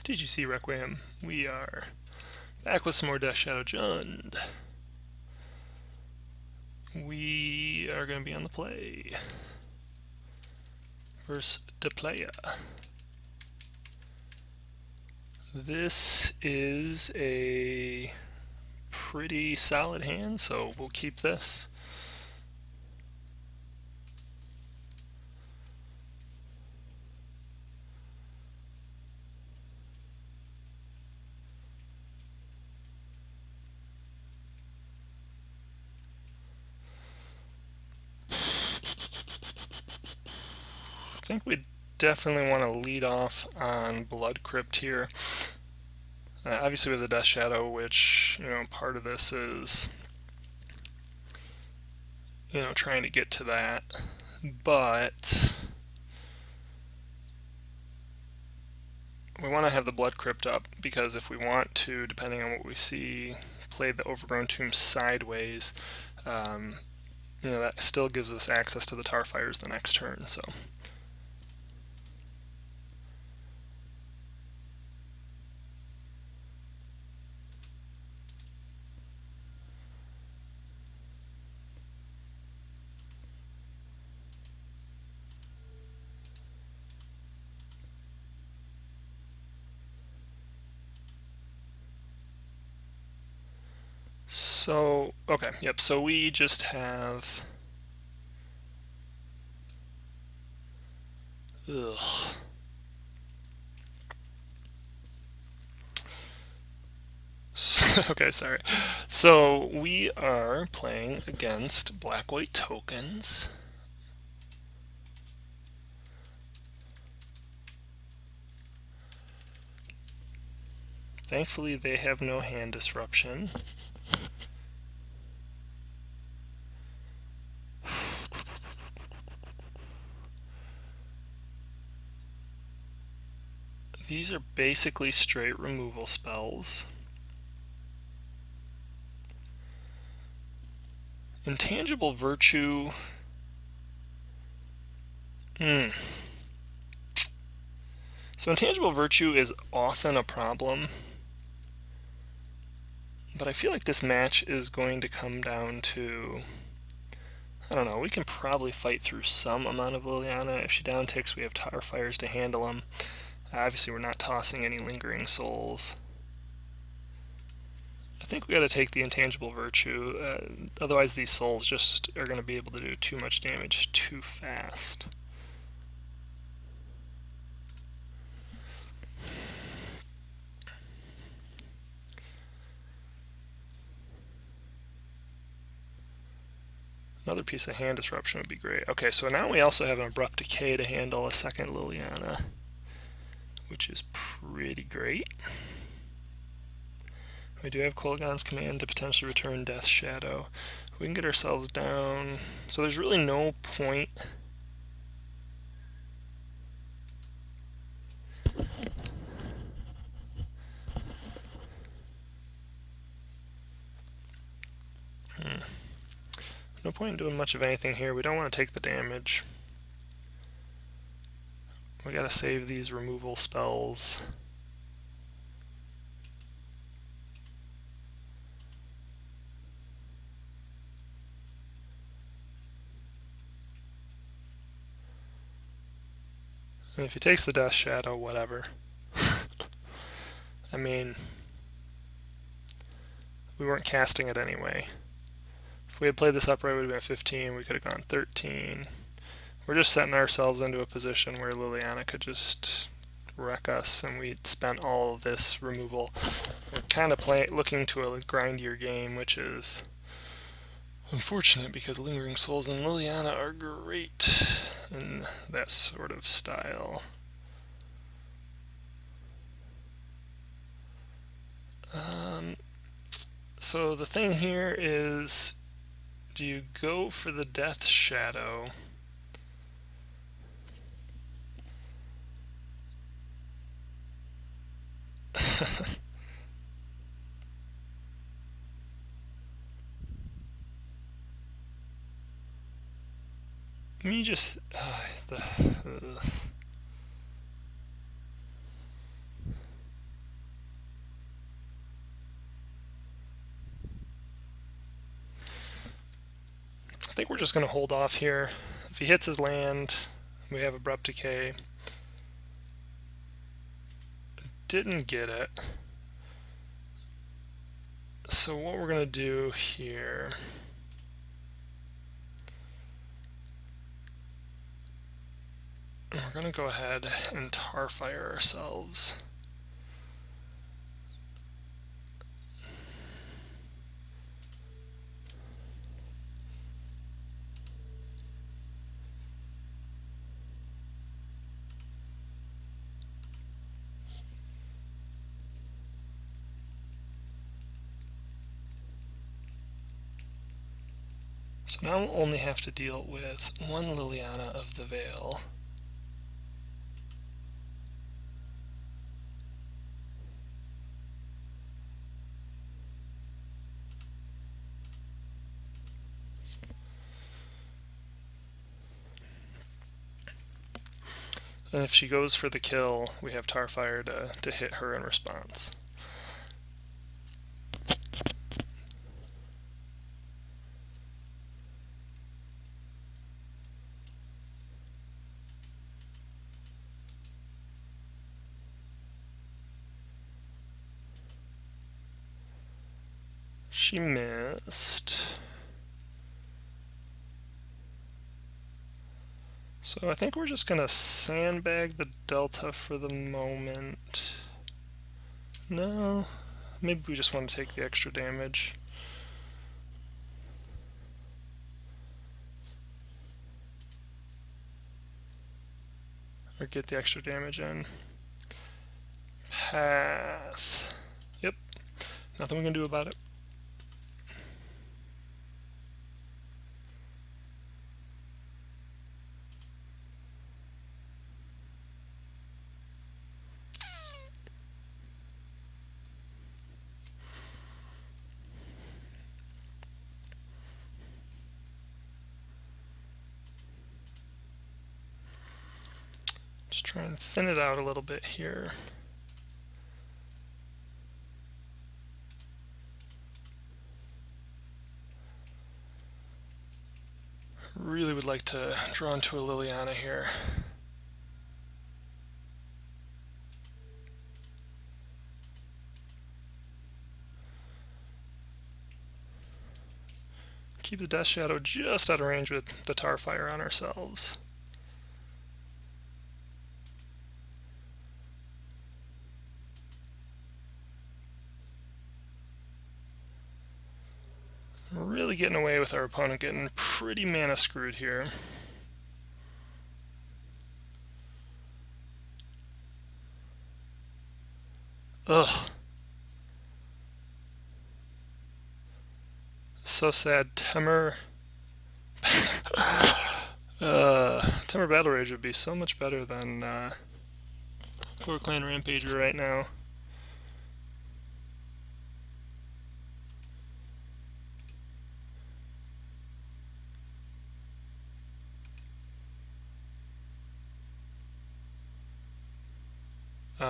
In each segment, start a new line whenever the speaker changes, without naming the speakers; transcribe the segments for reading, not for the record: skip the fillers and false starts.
MTG Requiem. We are back with some more Death Shadow Jund. We are going to be on the play versus Deplaya. This is a pretty solid hand, so we'll keep this. I think we definitely want to lead off on Blood Crypt here. Obviously with the Death Shadow, which, part of this is, trying to get to that. But we want to have the Blood Crypt up, because if we want to, depending on what we see, play the Overgrown Tomb sideways, that still gives us access to the Tarfires the next turn, so... So, okay, yep, so we just have... Ugh. Okay, sorry. So, we are playing against black-white tokens. Thankfully, they have no hand disruption. These are basically straight removal spells. Intangible Virtue... So Intangible Virtue is often a problem, but I feel like this match is going to come down to... I don't know, we can probably fight through some amount of Liliana. If she downticks, we have Tarfires to handle them. Obviously, we're not tossing any Lingering Souls. I think we got to take the Intangible Virtue. Otherwise, these souls just are going to be able to do too much damage too fast. Another piece of hand disruption would be great. Okay, so now we also have an Abrupt Decay to handle a second Liliana, which is pretty great. We do have Kolaghan's Command to potentially return Death Shadow. We can get ourselves down. So there's really no point. No point in doing much of anything here. We don't want to take the damage. We gotta save these removal spells. I mean, if he takes the Death Shadow, whatever. I mean, we weren't casting it anyway. If we had played this upright, it would have been 15. We could have gone 13. We're just setting ourselves into a position where Liliana could just wreck us, and we'd spent all of this removal. We're kind of looking to a grindier game, which is unfortunate because Lingering Souls and Liliana are great in that sort of style. So the thing here is, do you go for the Death Shadow? Me just... think we're just going to hold off here. If he hits his land, we have Abrupt Decay. Didn't get it. So what we're going to do here, we're going to go ahead and Tarfire ourselves. So now we'll only have to deal with one Liliana of the Veil. And if she goes for the kill, we have Tarfire to hit her in response. She missed. So I think we're just going to sandbag the Delta for the moment. No, maybe we just want to take the extra damage. Or get the extra damage in. Path. Yep, nothing we can do about it. Just try and thin it out a little bit here. Really would like to draw into a Liliana here. Keep the Death Shadow just out of range with the Tarfire on ourselves. We're really getting away with our opponent getting pretty mana screwed here. Ugh. So sad. Temur Battle Rage would be so much better than Ghor-Clan Rampager right now.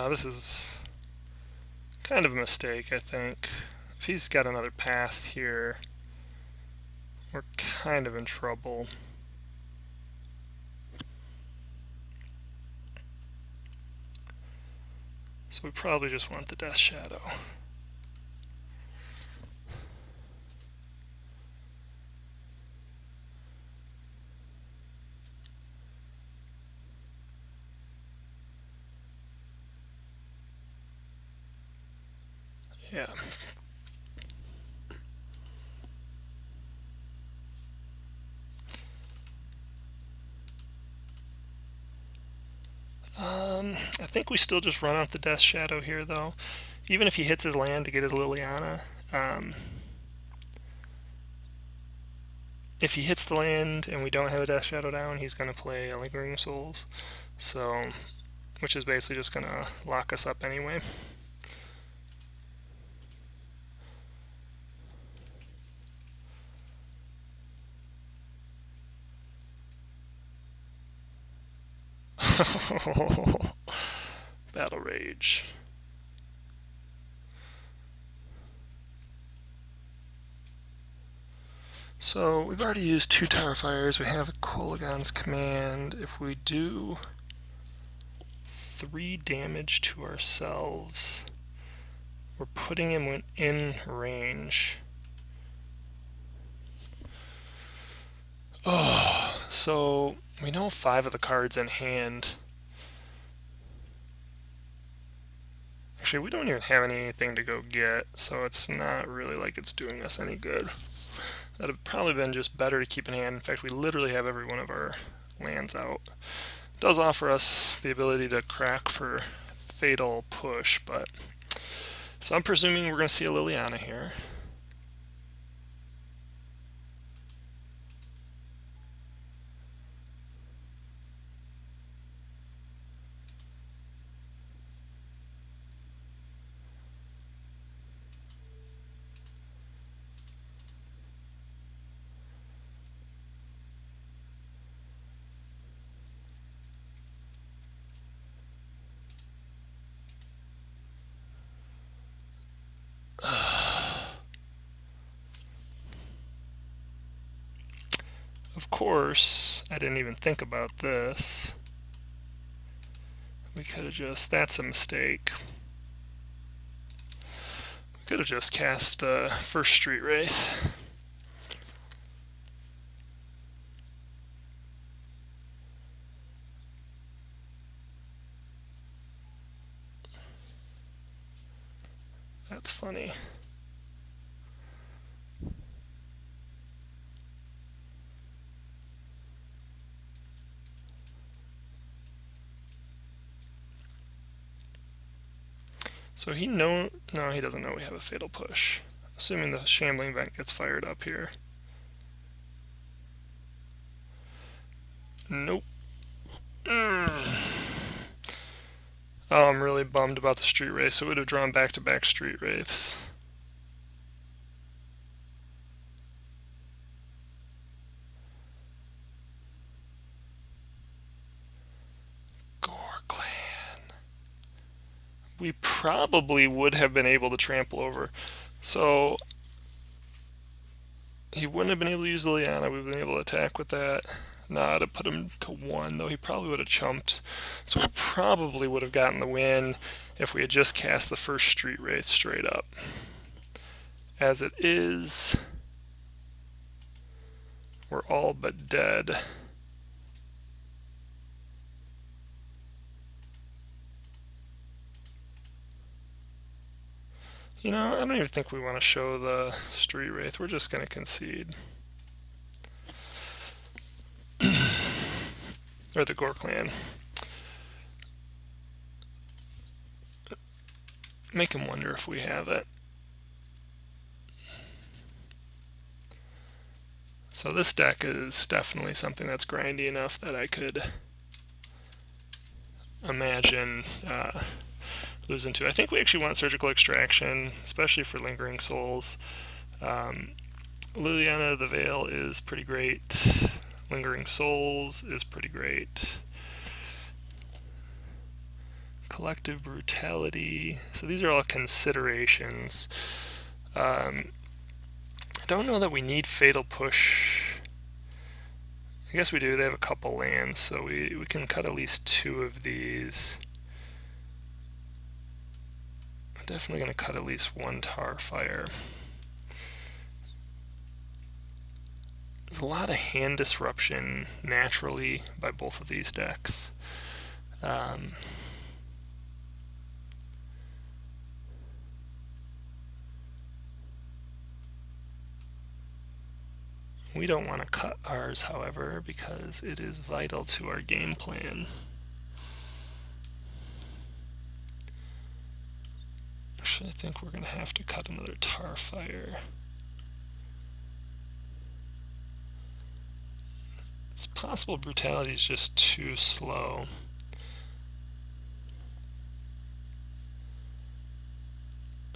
This is kind of a mistake, I think. If he's got another path here, we're kind of in trouble. So we probably just want the Death Shadow. Yeah. I think we still just run out the Death Shadow here, though. Even if he hits his land to get his Liliana. If he hits the land and we don't have a Death Shadow down, he's going to play a Lingering Souls. So, which is basically just going to lock us up anyway. Battle Rage. So we've already used 2 Tower Fires. We have a Kolaghan's Command. If we do 3 damage to ourselves, we're putting him in range. Oh, so we know 5 of the cards in hand. Actually, we don't even have anything to go get, so it's not really like it's doing us any good. That'd have probably been just better to keep in hand. In fact, we literally have every one of our lands out. It does offer us the ability to crack for Fatal Push, but... So I'm presuming we're going to see a Liliana here. Of course, I didn't even think about this. We could have just... That's a mistake. We could have just cast the first Street Wraith. That's funny. So no, he doesn't know we have a Fatal Push. Assuming the Shambling Vent gets fired up here. Nope. Oh, I'm really bummed about the Street Wraith, so it would have drawn back-to-back Street Wraiths. Ghor-Clan. We probably would have been able to trample over. So he wouldn't have been able to use Liliana. We've been able to attack with that. Nah, to put him to 1, though he probably would have chumped. So we probably would have gotten the win if we had just cast the first Street Wraith straight up. As it is, we're all but dead. You know, I don't even think we want to show the Street Wraith. We're just going to concede. Or the Ghor-Clan. Make him wonder if we have it. So this deck is definitely something that's grindy enough that I could imagine losing to. I think we actually want Surgical Extraction, especially for Lingering Souls. Liliana the Veil is pretty great. Lingering Souls is pretty great. Collective Brutality. So these are all considerations. I don't know that we need Fatal Push. I guess we do. They have a couple lands, so we can cut at least 2 of these. I'm definitely going to cut at least 1 Tar Fire. There's a lot of hand disruption naturally by both of these decks. We don't want to cut ours, however, because it is vital to our game plan. Actually, I think we're going to have to cut another Tar Fire. It's possible Brutality is just too slow.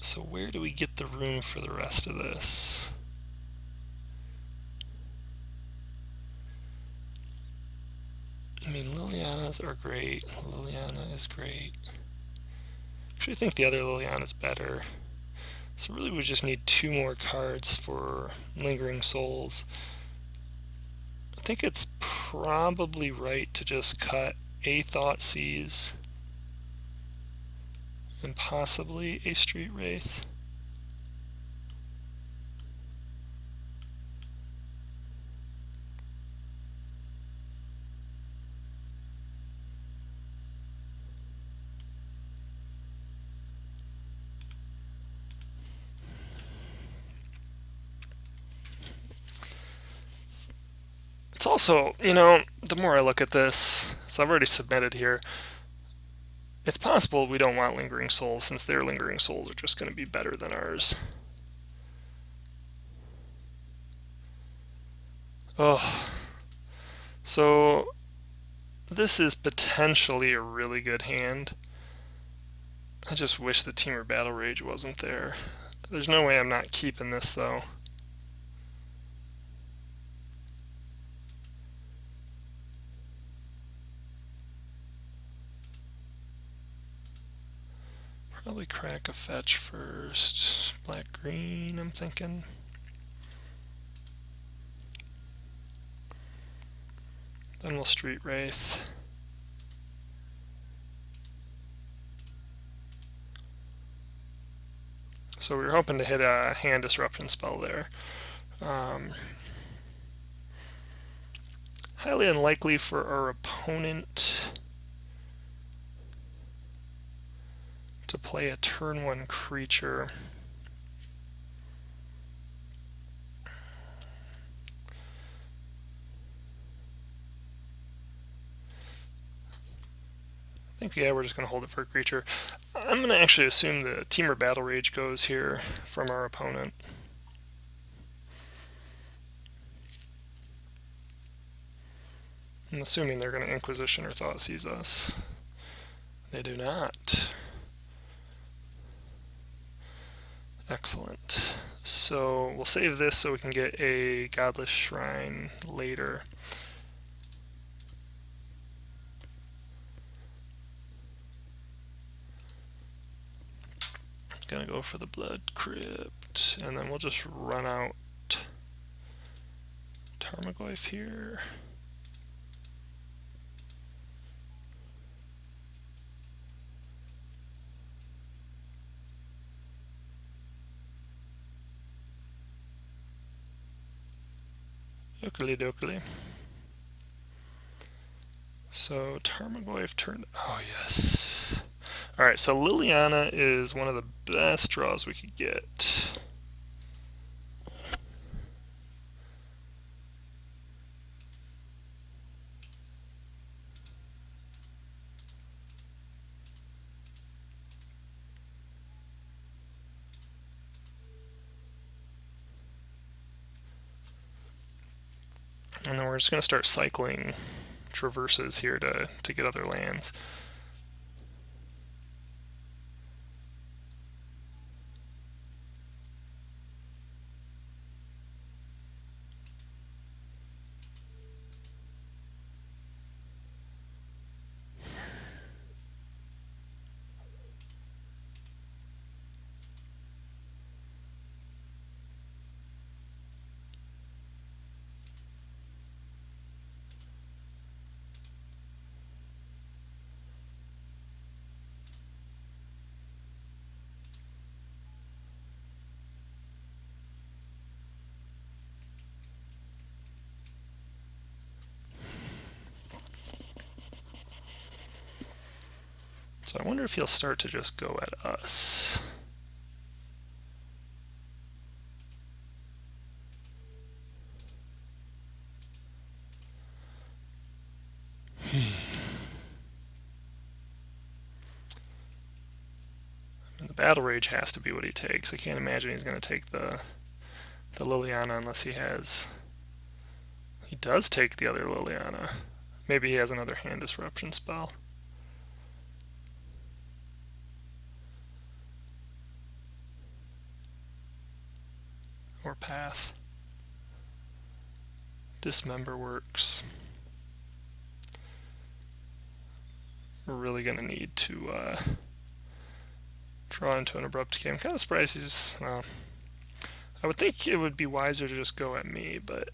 So where do we get the room for the rest of this? I mean, Lilianas are great. Liliana is great. Actually, I think the other Liliana is better. So really we just need 2 more cards for Lingering Souls. I think it's probably right to just cut a Thoughtseize and possibly a Street Wraith. It's also, the more I look at this, so I've already submitted here, it's possible we don't want Lingering Souls since their Lingering Souls are just going to be better than ours. Oh, so this is potentially a really good hand. I just wish the Temur Battle Rage wasn't there. There's no way I'm not keeping this though. Probably crack a fetch first. Black-green, I'm thinking. Then we'll Street Wraith. So we were hoping to hit a hand disruption spell there. Highly unlikely for our opponent to play a turn 1 creature. I think, yeah, we're just going to hold it for a creature. I'm going to actually assume the Temur Battle Rage goes here from our opponent. I'm assuming they're going to Inquisition or Thoughtseize us. They do not. Excellent. So we'll save this so we can get a Godless Shrine later. Gonna go for the Blood Crypt, and then we'll just run out Tarmogoyf here. Oakley dokley. So Tarmogoyf turned. Oh yes. All right. So Liliana is one of the best draws we could get. And then we're just going to start cycling traverses here to get other lands. So I wonder if he'll start to just go at us. The Battle Rage has to be what he takes. I can't imagine he's going to take the Liliana unless he has... He does take the other Liliana. Maybe he has another hand disruption spell. Or Path. Dismember works. We're really going to need to Draw into an abrupt decay. I'm kind of surprised he's, well, I would think it would be wiser to just go at me, but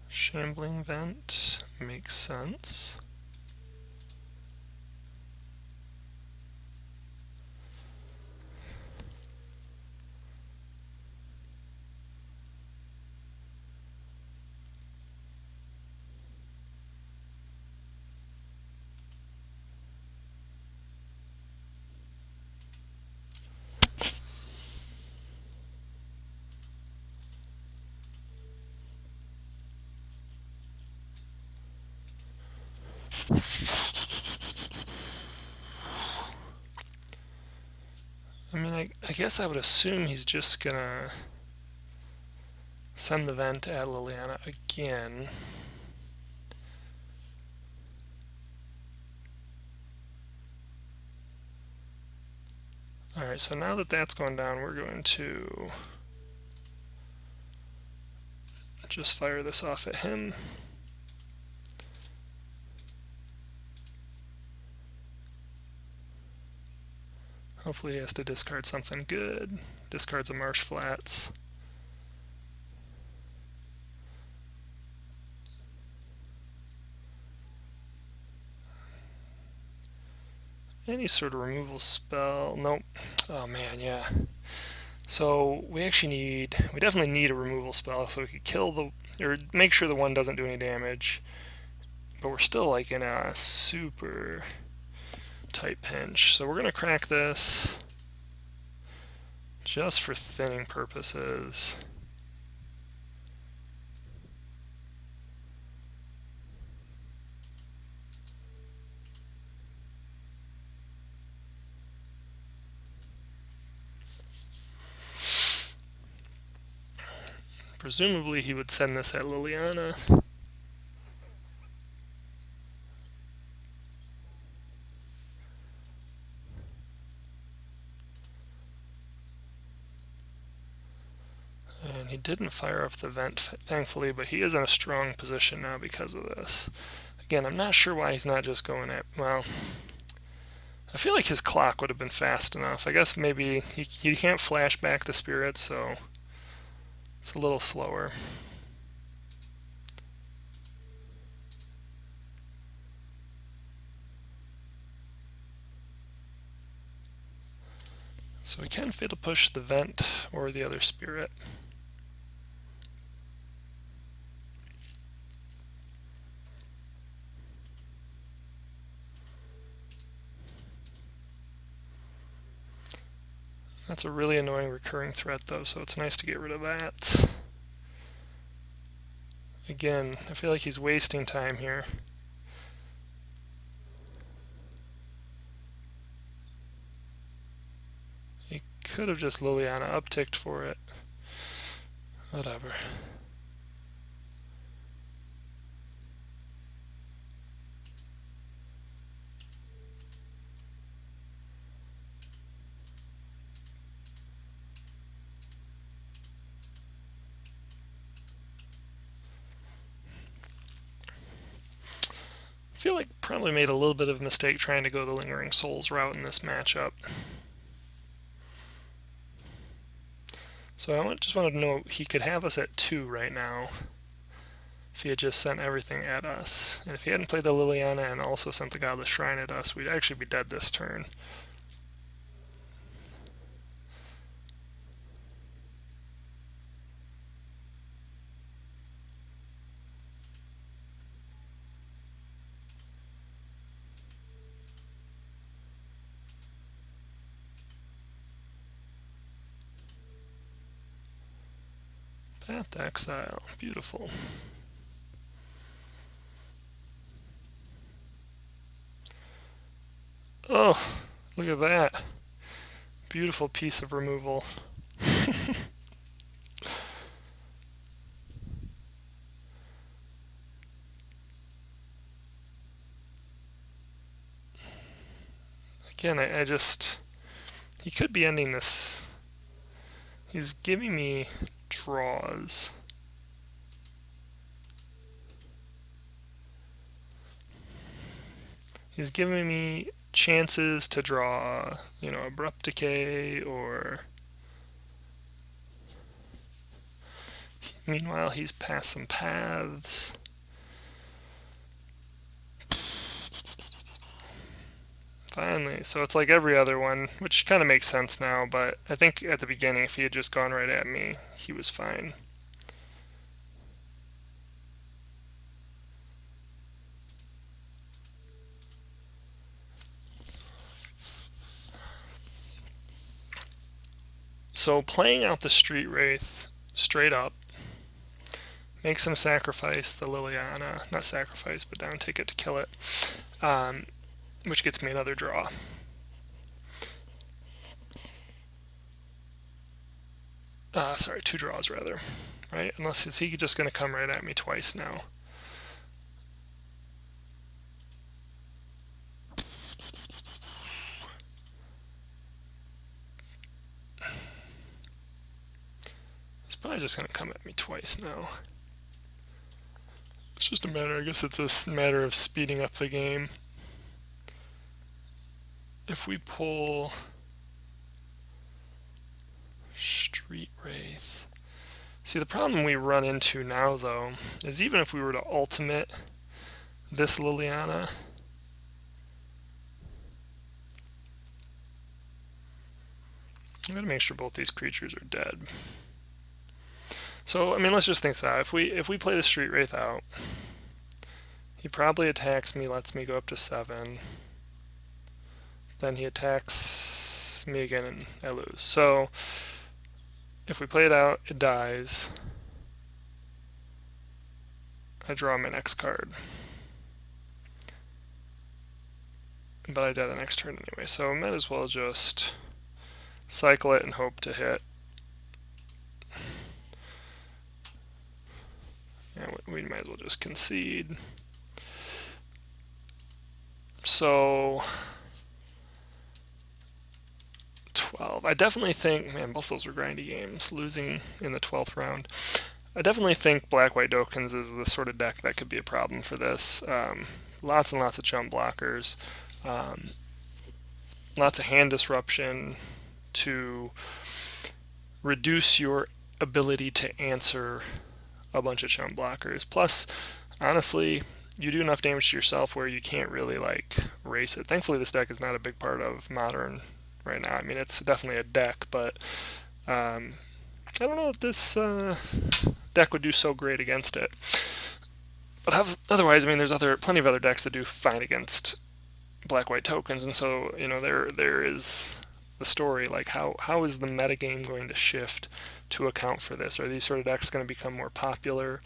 shambling vent makes sense. I mean, I guess I would assume he's just gonna send the vent at Liliana again. Alright, so now that that's going down, we're going to just fire this off at him. Hopefully he has to discard something good. Discards a Marsh Flats. Any sort of removal spell. Nope. Oh man, yeah. So we definitely need a removal spell so we could kill or make sure the one doesn't do any damage. But we're still like in a super tight pinch. So we're gonna crack this just for thinning purposes. Presumably he would send this at Liliana. And he didn't fire up the vent, thankfully, but he is in a strong position now because of this. Again, I'm not sure why he's not just going at, well, I feel like his clock would have been fast enough. I guess maybe he can't flash back the spirits, so it's a little slower. So we can fatal push the vent or the other spirit. That's a really annoying recurring threat though, so it's nice to get rid of that. Again, I feel like he's wasting time here. He could have just Liliana upticked for it. Whatever. I feel like probably made a little bit of a mistake trying to go the Lingering Souls route in this matchup. So I just wanted to know he could have us at 2 right now if he had just sent everything at us. And if he hadn't played the Liliana and also sent the Godless Shrine at us, we'd actually be dead this turn. Path to Exile. Beautiful. Oh, look at that. Beautiful piece of removal. Again, I just... He could be ending this... He's giving me draws. He's giving me chances to draw, you know, Abrupt Decay or... Meanwhile, he's passed some paths. Finally. So it's like every other one, which kind of makes sense now, but I think at the beginning, if he had just gone right at me, he was fine. So playing out the Street Wraith straight up makes him sacrifice the Liliana. Not sacrifice, but down ticket to kill it, which gets me another draw. Sorry, 2 draws rather, right? Unless is he just going to come right at me twice now? He's probably just going to come at me twice now. It's just a matter, I guess it's a matter of speeding up the game. If we pull Street Wraith... See, the problem we run into now, though, is even if we were to ultimate this Liliana, I'm going to make sure both these creatures are dead. So, I mean, let's just think that. If we play the Street Wraith out, he probably attacks me, lets me go up to 7. Then he attacks me again and I lose. So, if we play it out, it dies. I draw my next card. But I die the next turn anyway, so I might as well just cycle it and hope to hit. Yeah, we might as well just concede. So 12. I definitely think, man, both those were grindy games, losing in the 12th round. I definitely think Black-White Dokens is the sort of deck that could be a problem for this. Lots and lots of chump blockers. Lots of hand disruption to reduce your ability to answer a bunch of chump blockers. Plus, honestly, you do enough damage to yourself where you can't really like race it. Thankfully, this deck is not a big part of Modern right now. I mean, it's definitely a deck, but I don't know if this deck would do so great against it. But otherwise, I mean, there's plenty of other decks that do fine against Black-White Tokens, and so you know there is the story, like how is the metagame going to shift to account for this? Are these sort of decks going to become more popular,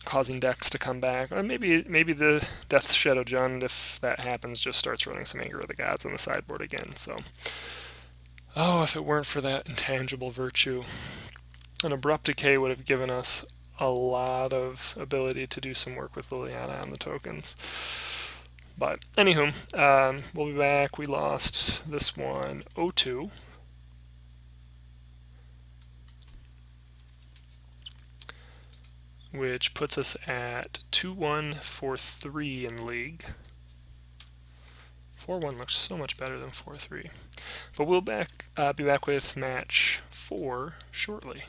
causing decks to come back? Or maybe the Death Shadow Jund, if that happens, just starts running some Anger of the Gods on the sideboard again. So, oh, if it weren't for that intangible virtue, an Abrupt Decay would have given us a lot of ability to do some work with Liliana on the tokens. But, anywho, we'll be back. We lost this one 0-2. Which puts us at 2-1, 4-3 in the league. 4-1 looks so much better than 4-3. But we'll be back with match 4 shortly.